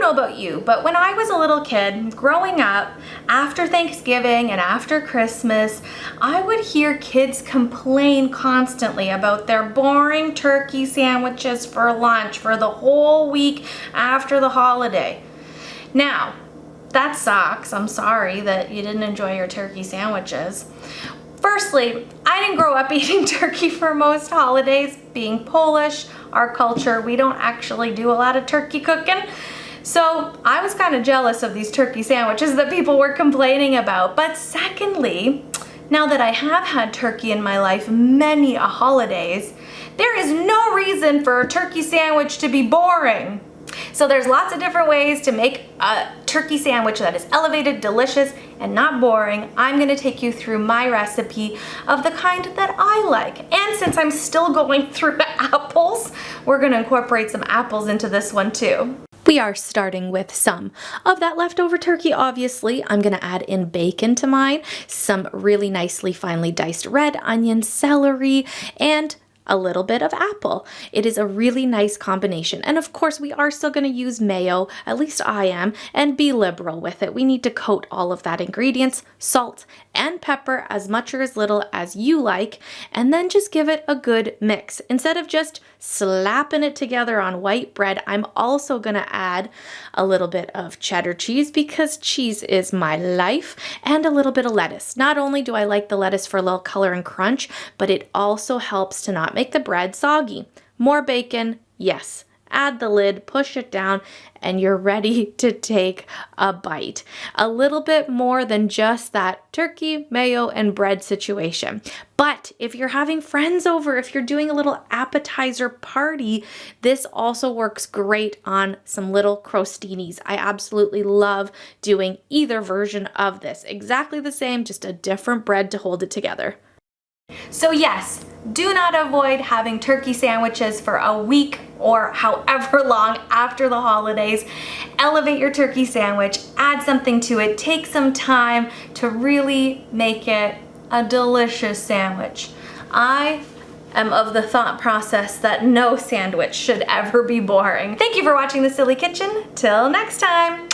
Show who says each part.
Speaker 1: know about you, but when I was a little kid growing up, after Thanksgiving and after Christmas, I would hear kids complain constantly about their boring turkey sandwiches for lunch for the whole week after the holiday. Now, that sucks. I'm sorry that you didn't enjoy your turkey sandwiches. Firstly, I didn't grow up eating turkey for most holidays. Being Polish, our culture, we don't actually do a lot of turkey cooking. So I was kind of jealous of these turkey sandwiches that people were complaining about. But secondly, now that I have had turkey in my life many holidays, there is no reason for a turkey sandwich to be boring. So there's lots of different ways to make a turkey sandwich that is elevated, delicious, and not boring. I'm gonna take you through my recipe of the kind that I like. And since I'm still going through apples, we're gonna incorporate some apples into this one too. We are starting with some of that leftover turkey, obviously. I'm gonna add in bacon to mine, some really nicely finely diced red onion, celery, and a little bit of apple. It is a really nice combination. And of course, we are still going to use mayo, at least I am, and be liberal with it. We need to coat all of that ingredients, salt and pepper, as much or as little as you like, and then just give it a good mix. Instead of just slapping it together on white bread, I'm also going to add a little bit of cheddar cheese because cheese is my life, and a little bit of lettuce. Not only do I like the lettuce for a little color and crunch, but it also helps to not make the bread soggy. More bacon, yes. Add the lid, push it down, and you're ready to take a bite. A little bit more than just that turkey, mayo, and bread situation. But if you're having friends over, if you're doing a little appetizer party, this also works great on some little crostinis. I absolutely love doing either version of this. Exactly the same, just a different bread to hold it together. So yes, do not avoid having turkey sandwiches for a week or however long after the holidays. Elevate your turkey sandwich, add something to it, take some time to really make it a delicious sandwich. I am of the thought process that no sandwich should ever be boring. Thank you for watching The Silly Kitchen. Till next time.